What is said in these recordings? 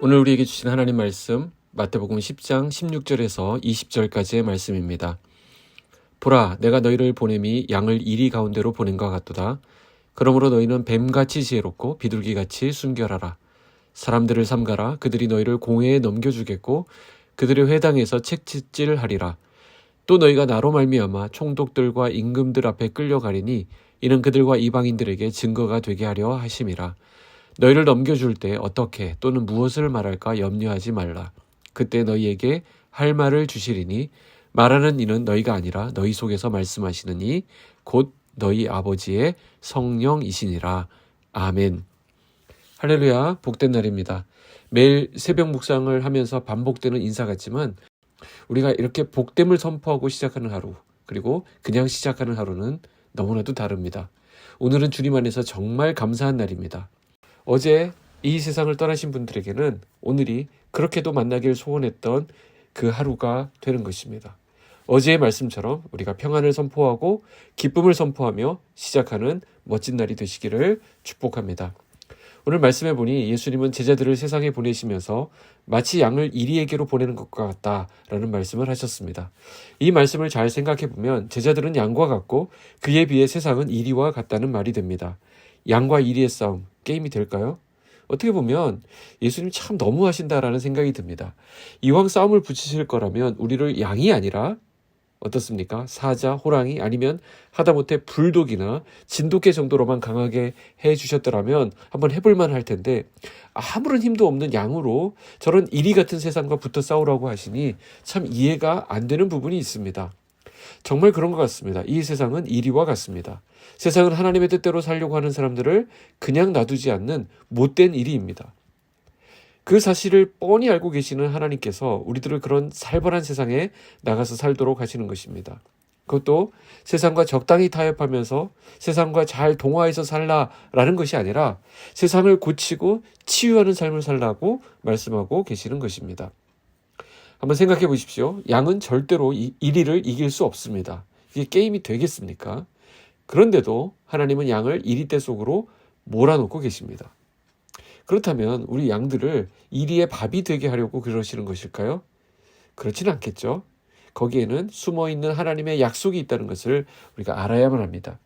오늘 우리에게 주신 하나님 말씀 마태복음 10장 16절에서 20절까지의 말씀입니다. 보라, 내가 너희를 보냄이 양을 이리 가운데로 보낸것 같도다. 그러므로 너희는 뱀같이 지혜롭고 비둘기같이 순결하라. 사람들을 삼가라. 그들이 너희를 공회에 넘겨주겠고 그들의 회당에서 책짓질하리라. 또 너희가 나로 말미암아 총독들과 임금들 앞에 끌려가리니 이는 그들과 이방인들에게 증거가 되게 하려 하심이라. 너희를 넘겨줄 때 어떻게 또는 무엇을 말할까 염려하지 말라. 그때 너희에게 할 말을 주시리니 말하는 이는 너희가 아니라 너희 속에서 말씀하시느니 곧 너희 아버지의 성령이시니라. 아멘. 할렐루야, 복된 날입니다. 매일 새벽 묵상을 하면서 반복되는 인사 같지만 우리가 이렇게 복됨을 선포하고 시작하는 하루, 그리고 그냥 시작하는 하루는 너무나도 다릅니다. 오늘은 주님 안에서 정말 감사한 날입니다. 어제 이 세상을 떠나신 분들에게는 오늘이 그렇게도 만나길 소원했던 그 하루가 되는 것입니다. 어제의 말씀처럼 우리가 평안을 선포하고 기쁨을 선포하며 시작하는 멋진 날이 되시기를 축복합니다. 오늘 말씀해 보니 예수님은 제자들을 세상에 보내시면서 마치 양을 이리에게로 보내는 것과 같다라는 말씀을 하셨습니다. 이 말씀을 잘 생각해 보면 제자들은 양과 같고 그에 비해 세상은 이리와 같다는 말이 됩니다. 양과 이리의 싸움, 게임이 될까요? 어떻게 보면 예수님 참 너무하신다라는 생각이 듭니다. 이왕 싸움을 붙이실 거라면 우리를 양이 아니라 어떻습니까? 사자, 호랑이 아니면 하다못해 불독이나 진돗개 정도로만 강하게 해주셨더라면 한번 해볼만 할 텐데 아무런 힘도 없는 양으로 저런 이리 같은 세상과 붙어 싸우라고 하시니 참 이해가 안 되는 부분이 있습니다. 정말 그런 것 같습니다. 이 세상은 이리와 같습니다. 세상은 하나님의 뜻대로 살려고 하는 사람들을 그냥 놔두지 않는 못된 이리입니다. 그 사실을 뻔히 알고 계시는 하나님께서 우리들을 그런 살벌한 세상에 나가서 살도록 하시는 것입니다. 그것도 세상과 적당히 타협하면서 세상과 잘 동화해서 살라라는 것이 아니라 세상을 고치고 치유하는 삶을 살라고 말씀하고 계시는 것입니다. 한번 생각해 보십시오. 양은 절대로 이리를 이길 수 없습니다. 이게 게임이 되겠습니까? 그런데도 하나님은 양을 이리떼 속으로 몰아넣고 계십니다. 그렇다면 우리 양들을 이리의 밥이 되게 하려고 그러시는 것일까요? 그렇지는 않겠죠. 거기에는 숨어있는 하나님의 약속이 있다는 것을 우리가 알아야만 합니다.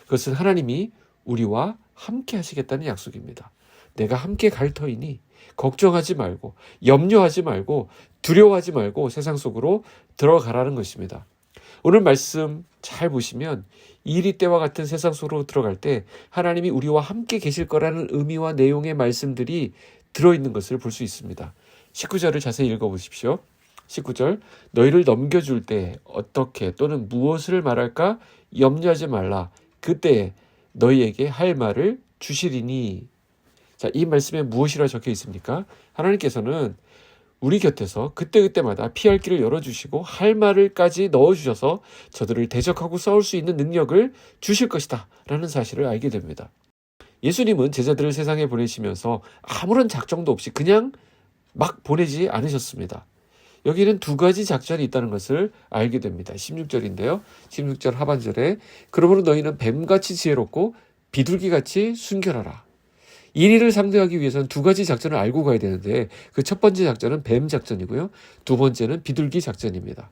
그것은 하나님이 우리와 함께 하시겠다는 약속입니다. 내가 함께 갈 터이니 걱정하지 말고 염려하지 말고 두려워하지 말고 세상 속으로 들어가라는 것입니다. 오늘 말씀 잘 보시면 이리 때와 같은 세상 속으로 들어갈 때 하나님이 우리와 함께 계실 거라는 의미와 내용의 말씀들이 들어있는 것을 볼 수 있습니다. 19절을 자세히 읽어보십시오. 19절, 너희를 넘겨줄 때 어떻게 또는 무엇을 말할까 염려하지 말라. 그때 너희에게 할 말을 주시리니. 자, 이 말씀에 무엇이라 적혀 있습니까? 하나님께서는 우리 곁에서 그때그때마다 피할 길을 열어주시고 할 말을까지 넣어주셔서 저들을 대적하고 싸울 수 있는 능력을 주실 것이다 라는 사실을 알게 됩니다. 예수님은 제자들을 세상에 보내시면서 아무런 작정도 없이 그냥 막 보내지 않으셨습니다. 여기는 두 가지 작전이 있다는 것을 알게 됩니다. 16절인데요. 16절 하반절에 그러므로 너희는 뱀같이 지혜롭고 비둘기같이 순결하라. 이리를 상대하기 위해서는 두 가지 작전을 알고 가야 되는데 그 첫 번째 작전은 뱀 작전이고요. 두 번째는 비둘기 작전입니다.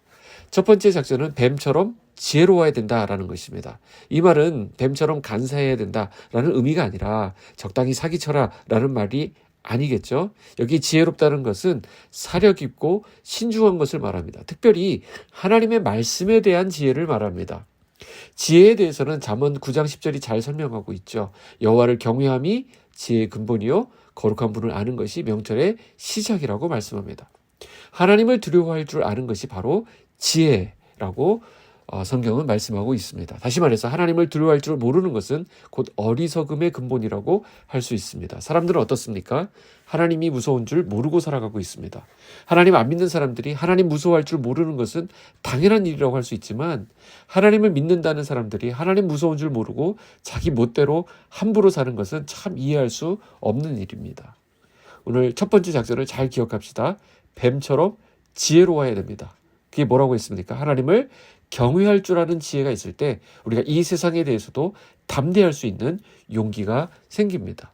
첫 번째 작전은 뱀처럼 지혜로워야 된다라는 것입니다. 이 말은 뱀처럼 간사해야 된다라는 의미가 아니라 적당히 사기쳐라라는 말이 아니겠죠. 여기 지혜롭다는 것은 사려 깊고 신중한 것을 말합니다. 특별히 하나님의 말씀에 대한 지혜를 말합니다. 지혜에 대해서는 잠언 9장 10절이 잘 설명하고 있죠. 여호와를 경외함이 지혜의 근본이요 거룩한 분을 아는 것이 명철의 시작이라고 말씀합니다. 하나님을 두려워할 줄 아는 것이 바로 지혜라고 성경은 말씀하고 있습니다. 다시 말해서 하나님을 두려워할 줄 모르는 것은 곧 어리석음의 근본이라고 할 수 있습니다. 사람들은 어떻습니까? 하나님이 무서운 줄 모르고 살아가고 있습니다. 하나님 안 믿는 사람들이 하나님 무서워할 줄 모르는 것은 당연한 일이라고 할 수 있지만 하나님을 믿는다는 사람들이 하나님 무서운 줄 모르고 자기 멋대로 함부로 사는 것은 참 이해할 수 없는 일입니다. 오늘 첫 번째 작전을 잘 기억합시다. 뱀처럼 지혜로워야 됩니다. 그게 뭐라고 했습니까? 하나님을 경외할 줄 아는 지혜가 있을 때 우리가 이 세상에 대해서도 담대할 수 있는 용기가 생깁니다.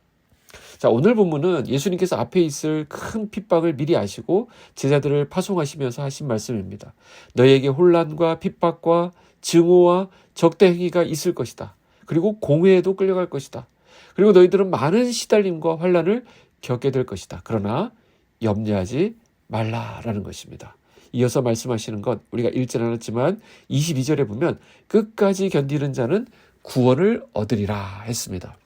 자, 오늘 본문은 예수님께서 앞에 있을 큰 핍박을 미리 아시고 제자들을 파송하시면서 하신 말씀입니다. 너희에게 혼란과 핍박과 증오와 적대 행위가 있을 것이다. 그리고 공회에도 끌려갈 것이다. 그리고 너희들은 많은 시달림과 환난을 겪게 될 것이다. 그러나 염려하지 말라라는 것입니다. 이어서 말씀하시는 것 우리가 읽지 않았지만 22절에 보면 끝까지 견디는 자는 구원을 얻으리라 했습니다.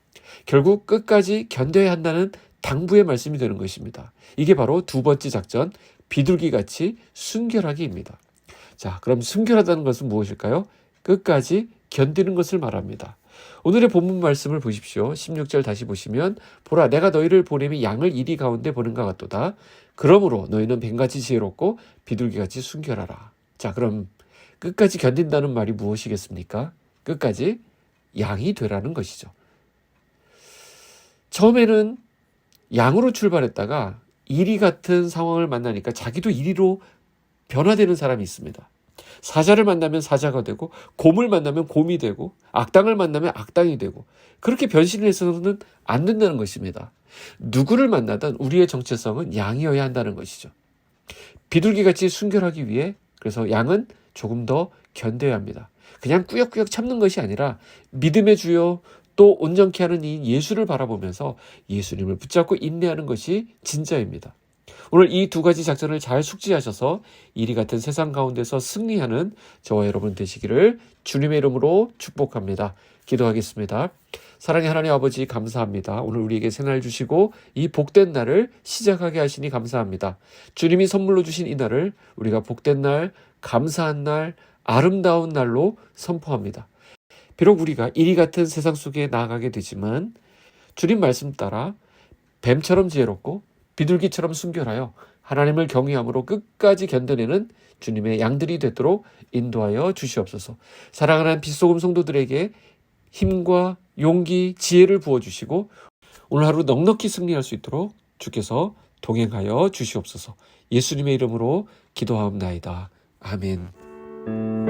결국 끝까지 견뎌야 한다는 당부의 말씀이 되는 것입니다. 이게 바로 두 번째 작전, 비둘기같이 순결하기입니다. 자, 그럼 순결하다는 것은 무엇일까요? 끝까지 견디는 것을 말합니다. 오늘의 본문 말씀을 보십시오. 16절 다시 보시면 보라 내가 너희를 보냄이 양을 이리 가운데 보는가 같도다. 그러므로 너희는 뱀같이 지혜롭고 비둘기같이 순결하라. 자, 그럼 끝까지 견딘다는 말이 무엇이겠습니까? 끝까지 양이 되라는 것이죠. 처음에는 양으로 출발했다가 이리 같은 상황을 만나니까 자기도 이리로 변화되는 사람이 있습니다. 사자를 만나면 사자가 되고 곰을 만나면 곰이 되고 악당을 만나면 악당이 되고 그렇게 변신해서는 안 된다는 것입니다. 누구를 만나든 우리의 정체성은 양이어야 한다는 것이죠. 비둘기같이 순결하기 위해 그래서 양은 조금 더 견뎌야 합니다. 그냥 꾸역꾸역 참는 것이 아니라 믿음의 주여 또 온전케 하는 이 예수를 바라보면서 예수님을 붙잡고 인내하는 것이 진짜입니다. 오늘 이 두 가지 작전을 잘 숙지하셔서 이리 같은 세상 가운데서 승리하는 저와 여러분 되시기를 주님의 이름으로 축복합니다. 기도하겠습니다. 사랑의 하나님 아버지 감사합니다. 오늘 우리에게 새날 주시고 이 복된 날을 시작하게 하시니 감사합니다. 주님이 선물로 주신 이 날을 우리가 복된 날, 감사한 날, 아름다운 날로 선포합니다. 비록 우리가 이리 같은 세상 속에 나아가게 되지만 주님 말씀 따라 뱀처럼 지혜롭고 비둘기처럼 순결하여 하나님을 경외함으로 끝까지 견뎌내는 주님의 양들이 되도록 인도하여 주시옵소서. 사랑하는 빛소금 성도들에게 힘과 용기, 지혜를 부어주시고 오늘 하루 넉넉히 승리할 수 있도록 주께서 동행하여 주시옵소서. 예수님의 이름으로 기도하옵나이다. 아멘.